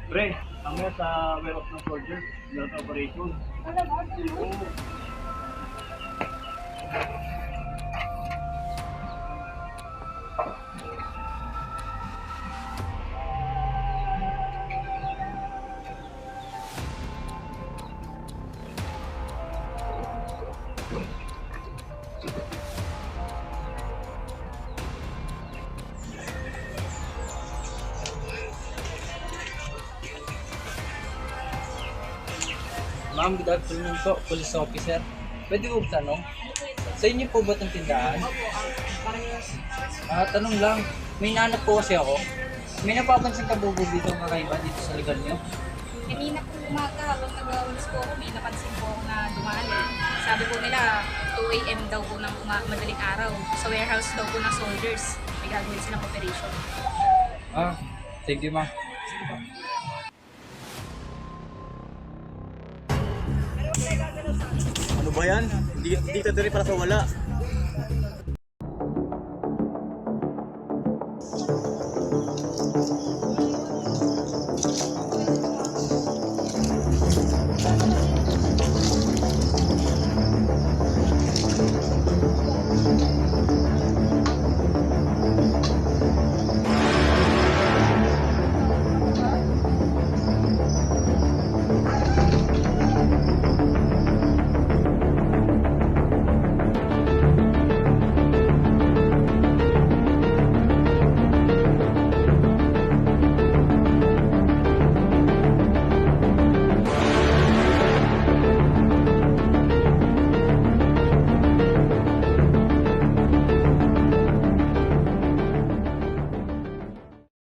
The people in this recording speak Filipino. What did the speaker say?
Pre, mamaya sa warehouse ng soldiers, meron sa operation. Oo. Ma'am, good afternoon po, police officer. Pwede po tanong? Sa inyo po ba itong tindahan? Tanong lang, may nanap po kasi ako. May napapansin ka po po dito kakaiba dito sa lugar niyo? Kanina po umaga habang nag-awalis po ako, may napansin po ako na dumaan eh. Sabi po nila, 2 a.m. daw po ng madaling araw. Sa warehouse daw po ng soldiers. May gagawin silang operation. Thank you ma'am. Ano ba yan? Hindi ka diri para sa wala.